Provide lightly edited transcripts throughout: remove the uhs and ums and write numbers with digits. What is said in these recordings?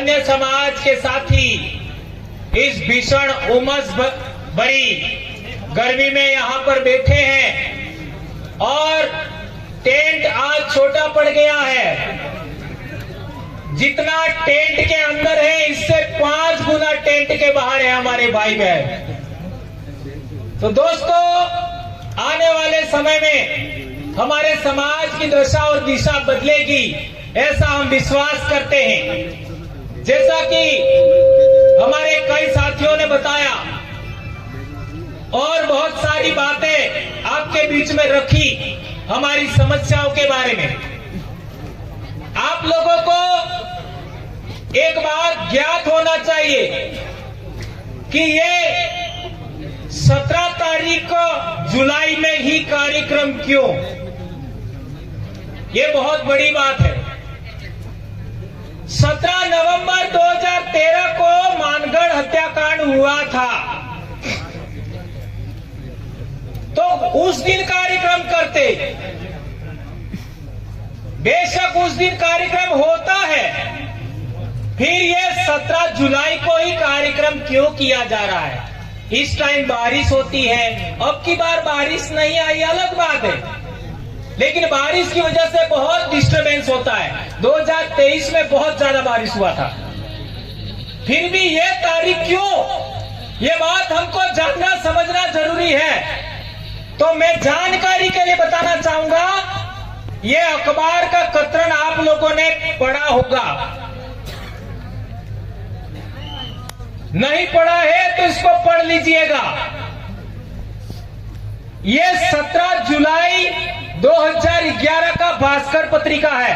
अन्य समाज के साथी इस भीषण उमस भरी गर्मी में यहाँ पर बैठे हैं और टेंट आज छोटा पड़ गया है। जितना टेंट के अंदर है इससे 5 गुना टेंट के बाहर है हमारे भाई बहन। तो दोस्तों, आने वाले समय में हमारे समाज की दशा और दिशा बदलेगी, ऐसा हम विश्वास करते हैं। जैसा कि हमारे कई साथियों ने बताया और बहुत सारी बातें आपके बीच में रखी हमारी समस्याओं के बारे में। आप लोगों को एक बात ज्ञात होना चाहिए कि ये 17 तारीख को जुलाई में ही कार्यक्रम क्यों, ये बहुत बड़ी बात है। 17 नवंबर 2013 को मानगढ़ हत्याकांड हुआ था, तो उस दिन कार्यक्रम करते। बेशक उस दिन कार्यक्रम होता है, फिर ये 17 जुलाई को ही कार्यक्रम क्यों किया जा रहा है? इस टाइम बारिश होती है, अब की बार बारिश नहीं आई अलग बात है, लेकिन बारिश की वजह से बहुत डिस्टरबेंस होता है। 2023 में बहुत ज्यादा बारिश हुआ था, फिर भी ये तारीख क्यों, ये बात हमको जानना समझना जरूरी है। तो मैं जानकारी के लिए बताना चाहूंगा, ये अखबार का कतरन आप लोगों ने पढ़ा होगा, नहीं पढ़ा है तो इसको पढ़ लीजिएगा। ये 17 जुलाई 2011 का भास्कर पत्रिका है।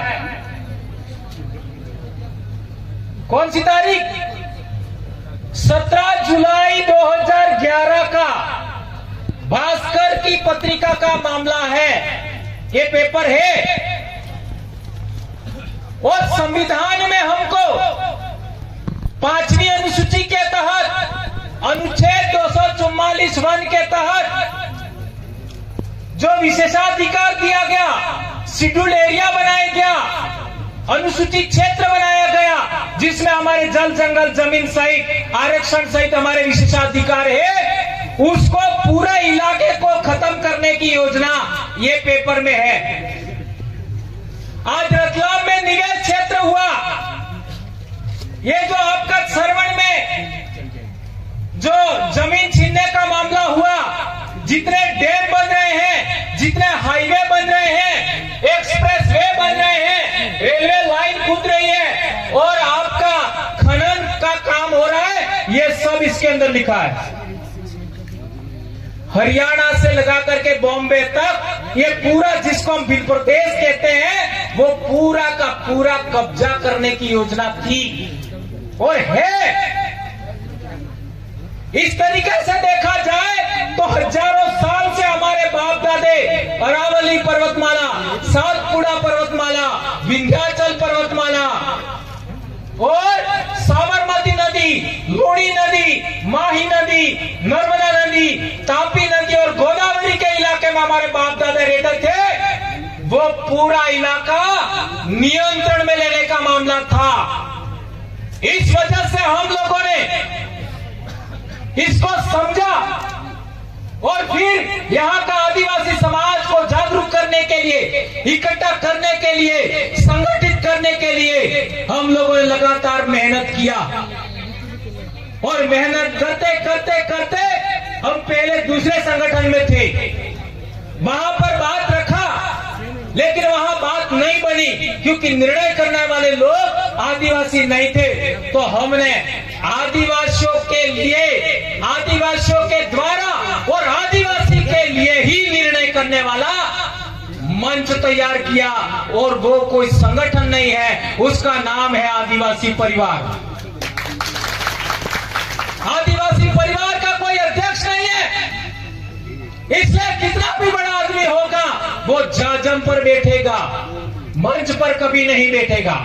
कौन सी तारीख? 17 जुलाई 2011 का भास्कर की पत्रिका का मामला है, ये पेपर है। और संविधान में हमको 5वीं अनुसूची के तहत अनुच्छेद 244(1) के तहत जो विशेषाधिकार दिया गया, शेड्यूल्ड एरिया बनाया गया, अनुसूचित क्षेत्र बनाया गया, जिसमें हमारे जल जंगल जमीन सहित आरक्षण सहित हमारे विशेषाधिकार है, उसको पूरे इलाके को खत्म करने की योजना ये पेपर में है। आज रतलाम में निवेश क्षेत्र हुआ, ये जो आपका सरवण में जो जमीन छीनने का मामला हुआ, जितने डैम बन रहे हैं, जितने हाईवे बन रहे हैं, एक्सप्रेस वे बन रहे हैं, रेलवे लाइन कूद रही है और आपका खनन का काम हो रहा है, ये सब इसके अंदर लिखा है। हरियाणा से लगा करके बॉम्बे तक ये पूरा, जिसको हम बिल प्रदेश कहते हैं, वो पूरा का पूरा कब्जा करने की योजना थी और है। इस तरीके से देखा जाए तो हजारों साल से हमारे बाप दादे अरावली पर्वतमाला, सातपुड़ा पर्वतमाला, विंध्याचल पर्वतमाला और साबरमती नदी, लूणी नदी, माही नदी, नर्मदा नदी, तापी नदी और गोदावरी के इलाके में हमारे बाप दादा रहते थे, वो पूरा इलाका नियंत्रण में लेने का मामला था। इस वजह से हम लोगों ने इसको समझा और फिर यहाँ का आदिवासी समाज को जागरूक करने के लिए, इकट्ठा करने के लिए, संगठित करने के लिए हम लोगों ने लगातार मेहनत किया और मेहनत करते करते करते हम पहले दूसरे संगठन में थे, वहां पर बात रखा, लेकिन वहां बात नहीं बनी क्योंकि निर्णय करने वाले लोग आदिवासी नहीं थे। तो हमने आदिवासियों के लिए, आदिवासियों के द्वारा और आदिवासी के लिए ही निर्णय करने वाला मंच तैयार किया और वो कोई संगठन नहीं है, उसका नाम है आदिवासी परिवार। आदिवासी परिवार का कोई अध्यक्ष नहीं है, इसलिए कितना भी बड़ा आदमी होगा वो जाजम पर बैठेगा, मंच पर कभी नहीं बैठेगा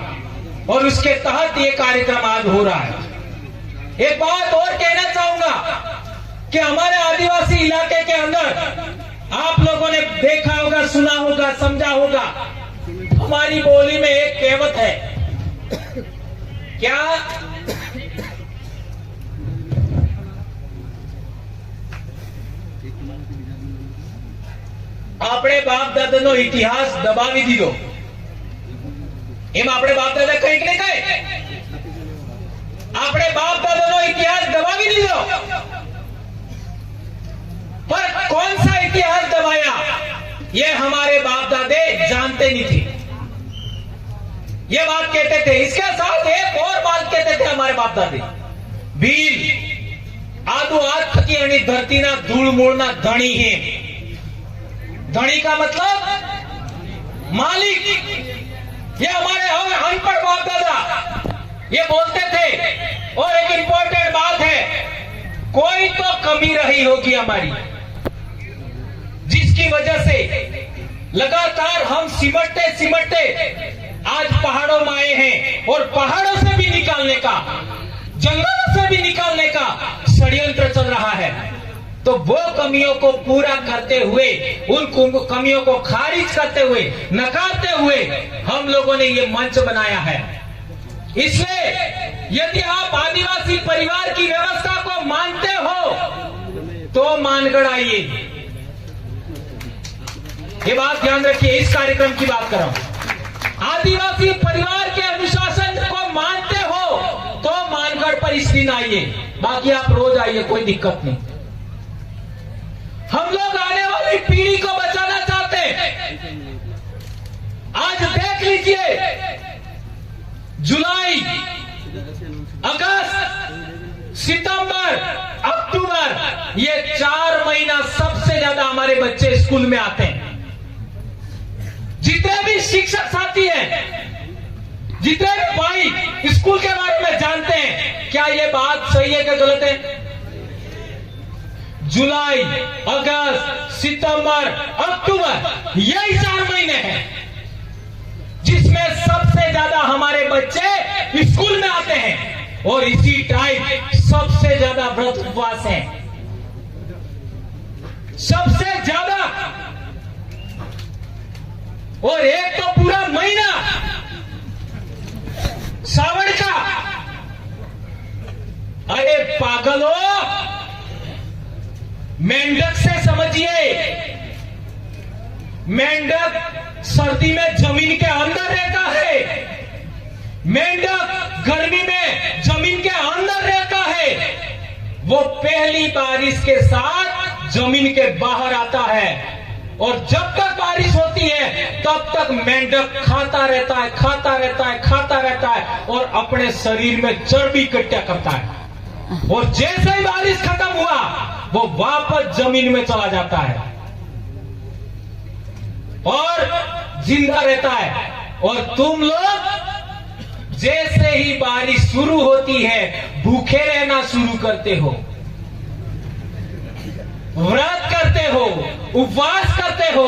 और उसके तहत ये कार्यक्रम आज हो रहा है। एक बात और कहना चाहूंगा कि हमारे आदिवासी इलाके के अंदर आप लोगों ने देखा होगा, सुना होगा, समझा होगा, हमारी बोली में एक कहावत है क्या આપણે બાપ દાદાનો ઇતિહાસ દબાવી દીધો? એમ આપણે બાપ દાદા કંઈક ને કંઈક આપણે બાપ દાદાનો ઇતિહાસ દબાવી દીધો, पर कौन सा इतिहास दबाया ये हमारे बाप दादे जानते नहीं थे। ये बात कहते थे। इसके साथ एक और बात कहते थे हमारे बाप दादे, वीर आदु आज थकी आणि धरती ना धूल मूल ना धनी है। धनी का मतलब मालिक। ये हमारे अनपढ़ बाप दादा ये बोलते थे। और एक इंपॉर्टेंट बात है, कोई तो कमी रही होगी हमारी, जिसकी वजह से लगातार हम सिमटते सिमटते आज पहाड़ों में आए हैं। और पहाड़ों से भी निकालने का, जंगलों से भी निकालने का षड्यंत्र चल रहा है। तो वो कमियों को पूरा करते हुए, उन कमियों को खारिज करते हुए, नकारते हुए हम लोगों ने ये मंच बनाया है। इसलिए यदि आप आदिवासी परिवार की व्यवस्था को मानते हो तो मानगढ़ आइए। ये बात ध्यान रखिए, इस कार्यक्रम की बात कर रहा हूं। आदिवासी परिवार के अनुशासन को मानते हो तो मानगढ़ पर इस दिन आइए, बाकी आप रोज आइए, कोई दिक्कत नहीं। हम लोग आने वाली पीढ़ी को बचाना चाहते हैं। आज देख लीजिए, जुलाई, अगस्त, सितंबर, अक्टूबर, ये 4 महीना सबसे ज्यादा हमारे बच्चे स्कूल में आते हैं। जितने भी शिक्षक साथी हैं, जितने भी भाई स्कूल के बारे में जानते हैं, क्या ये बात सही है कि गलत है? जुलाई, अगस्त, सितंबर, अक्टूबर, यही 4 महीने हैं जिसमें सबसे ज्यादा हमारे बच्चे स्कूल में आते हैं। और इसी टाइम सबसे ज्यादा व्रत उपवास है, सबसे ज्यादा। और एक तो पूरा महीना सावन का। अरे पागलो, मेंढक से समझिए, मेंढक सर्दी में जमीन के अंदर रहता है, मेंढक गर्मी में जमीन के अंदर रहता है। वो पहली बारिश के साथ जमीन के बाहर आता है, और जब तक बारिश होती है तब तक मेंढक खाता रहता है, खाता रहता है, खाता रहता है, और अपने शरीर में चर्बी इकट्ठा करता है। और जैसे ही बारिश खत्म हुआ वो वापस जमीन में चला जाता है और जिंदा रहता है। और तुम लोग जैसे ही बारिश शुरू होती है भूखे रहना शुरू करते हो, व्रत करते हो, उपवास करते हो।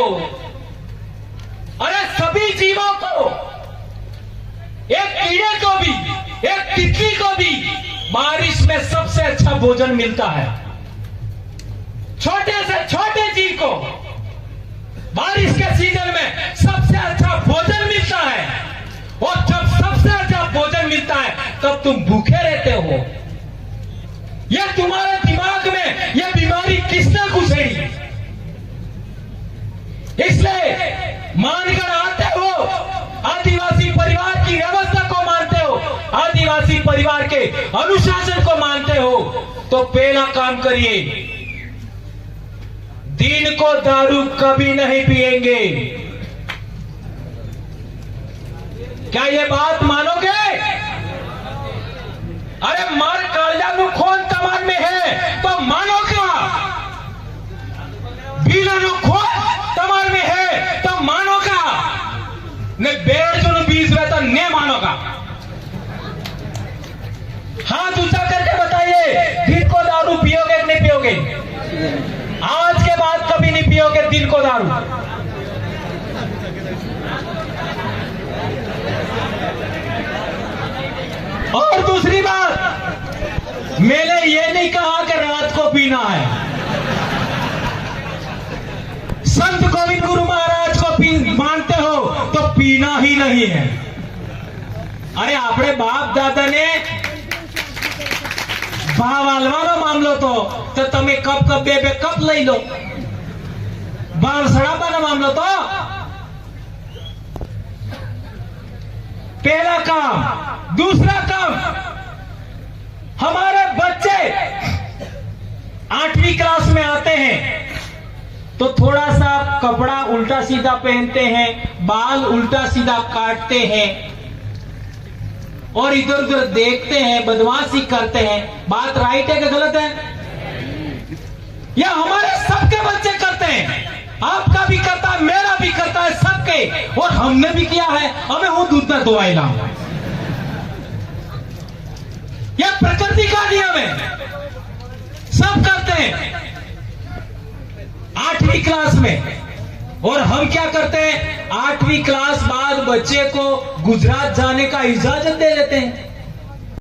अरे सभी जीवों को, एक कीड़े को भी, एक तितली को भी बारिश में सबसे अच्छा भोजन मिलता है। छोटे से छोटे जीव को बारिश के सीजन में सबसे अच्छा भोजन मिलता है। और जब सबसे अच्छा भोजन मिलता है तब तुम भूखे रहते हो। यह तुम्हारे दिमाग में यह बीमारी किसने घुसेड़ी? इसलिए मानगढ़ आते हो, आदिवासी परिवार की व्यवस्था को मानते हो, आदिवासी परिवार के अनुशासन को मानते हो, तो पहला काम करिए, दिन को दारू कभी नहीं पिएंगे। क्या ये बात मानोगे? अरे मार कालियानु खोन तमार में है तो मानो क्या? बीलानु खोन तमार में है तो मानो क्या? ने बेड़ जो 20 रहता ने मानो का। हाथ ऊंचा करके बताइए, दिन को दारू पियोगे कि नहीं पियोगे? आज के बाद कभी नहीं पियोगे दिन को दारू। और दूसरी बात, मैंने ये नहीं कहा कि रात को पीना है। संत गोविंद गुरु महाराज को मानते हो तो पीना ही नहीं है। अरे આપણે બાપ દાદાને ભાવ આલવાનો મામલો તો તમે કપ બે કપ લઈ લો. ભાવ સડાવવાનો મામલો તો पहला काम. दूसरा काम, हमारे बच्चे 8वीं क्लास में आते हैं तो थोड़ा सा कपड़ा उल्टा सीधा पहनते हैं, बाल उल्टा सीधा काटते हैं और इधर उधर देखते हैं, बदमाशी करते हैं. बात राइट है कि गलत है? या हमारे सबके बच्चे करते हैं. आपका भी करता है, मेरा भी करता है, सबके. और हमने भी किया है. हमें हूं दूध न दुआएगा. यह प्रकृति का नियम है, सब करते हैं 8वीं क्लास में. और हम क्या करते हैं? 8वीं क्लास बाद बच्चे को गुजरात जाने का इजाजत दे देते हैं.